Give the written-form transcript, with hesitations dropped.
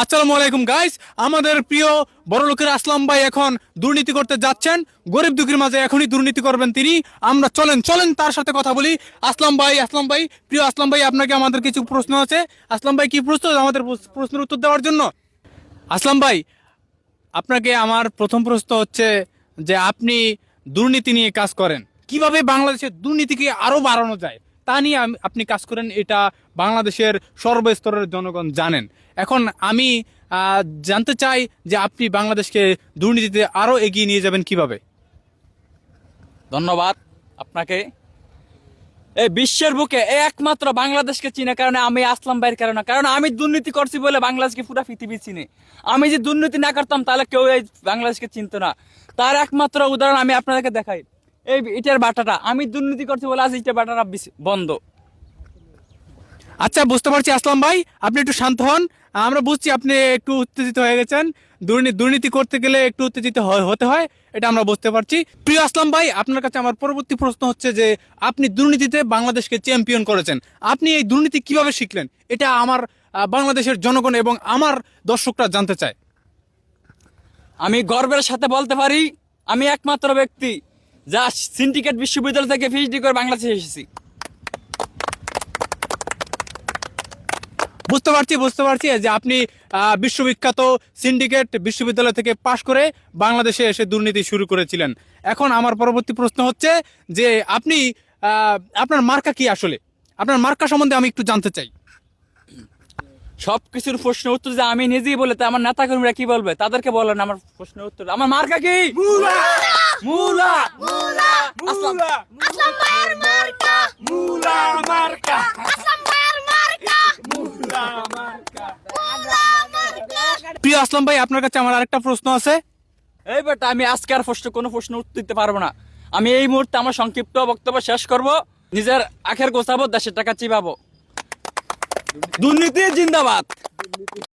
আসসালামু আলাইকুম গাইস। আমাদের প্রিয় বড় লোকের আসলাম ভাই এখন দুর্নীতি করতে যাচ্ছেন। গরিব দুঃখীর মাঝে এখনই দুর্নীতি করবেন তিনি। আমরা চলেন চলেন তার সাথে কথা বলি। আসলাম ভাই, প্রিয় আসলাম ভাই, আপনাকে আমাদের কিছু প্রশ্ন আছে। আসলাম ভাই কি প্রস্তুত আমাদের প্রশ্নের উত্তর দেওয়ার জন্য? আসলাম ভাই, আপনাকে আমার প্রথম প্রশ্ন হচ্ছে যে আপনি দুর্নীতি নিয়ে কাজ করেন, কিভাবে বাংলাদেশের দুর্নীতিকে আরো বাড়ানো যায় তা নিয়ে আপনি কাজ করেন, এটা বাংলাদেশের সর্বস্তরের জনগণ জানেন। এখন আমি জানতে চাই যে আপনি বাংলাদেশকে দুর্নীতিতে আরো এগিয়ে নিয়ে যাবেন কিভাবে? ধন্যবাদ আপনাকে। এই বিশ্বের বুকে একমাত্র বাংলাদেশকে চিনে কারণে আমি আসলাম ভাইয়ের কারণে, কারণ আমি দুর্নীতি করছি বলে বাংলাদেশকে পুরো পৃথিবী চিনে। আমি যে দুর্নীতি না করতাম তাহলে কেউ এই বাংলাদেশকে চিনতো না। তার একমাত্র উদাহরণ আমি আপনাদেরকে দেখাই। এই ইটের বাটাটা, আমি দুর্নীতি করছি বলে আজ ইটের বাটাটা বন্ধ। আচ্ছা, বুঝতে পারছি আসলাম ভাই, আপনি একটু শান্ত হন। আমরা বুঝছি আপনি একটু উত্তেজিত হয়ে গেছেন। দুর্নীতি করতে গেলে একটু উত্তেজিত হতে হয়, এটা আমরা বুঝতে পারছি। প্রিয় আসলাম ভাই, আপনার কাছে আমার পরবর্তী প্রশ্ন হচ্ছে যে আপনি দুর্নীতিতে বাংলাদেশকে চ্যাম্পিয়ন করেছেন, আপনি এই দুর্নীতি কিভাবে শিখলেন? এটা আমার বাংলাদেশের জনগণ এবং আমার দর্শকরা জানতে চায়। আমি গর্বের সাথে বলতে পারি আমি একমাত্র ব্যক্তি যা সিন্ডিকেট বিশ্ববিদ্যালয় থেকে পিএইচডি করে বাংলাদেশে এসেছি। বুঝতে পারছি যে আপনি বিশ্ববিখ্যাত সিন্ডিকেট বিশ্ববিদ্যালয় থেকে পাশ করে বাংলাদেশে এসে দুর্নীতি শুরু করেছিলেন। এখন আমার পরবর্তী প্রশ্ন হচ্ছে যে আপনি আপনার মার্কা কি? আসলে আপনার মার্কা সম্বন্ধে আমি একটু জানতে চাই। সবকিছুর প্রশ্নের উত্তর যে আমি নিজেই বলে, তা আমার নেতা কর্মীরা কি বলবে? তাদেরকে বলেন আমার প্রশ্নের উত্তর। আমার মার্কা কি? মুলা মুলা মুলা মুলা আসলাম ভাইয়ের মার্কা মুলা মার্কা আসলাম ভাইয়ের মার্কা মুলা মার্কা মুলা মার্কা। প্রিয় আসলাম ভাই, আপনার কাছে আমার আরেকটা প্রশ্ন আছে। এই বেটা, আমি আজকে আর কোনো প্রশ্ন উত্তর দিতে পারবো না। আমি এই মুহূর্তে আমার সংক্ষিপ্ত বক্তব্য শেষ করব। নিজের আখের গোছাবো, দেশের টাকা চিবাবো। দুর্নীতি জিন্দাবাদ।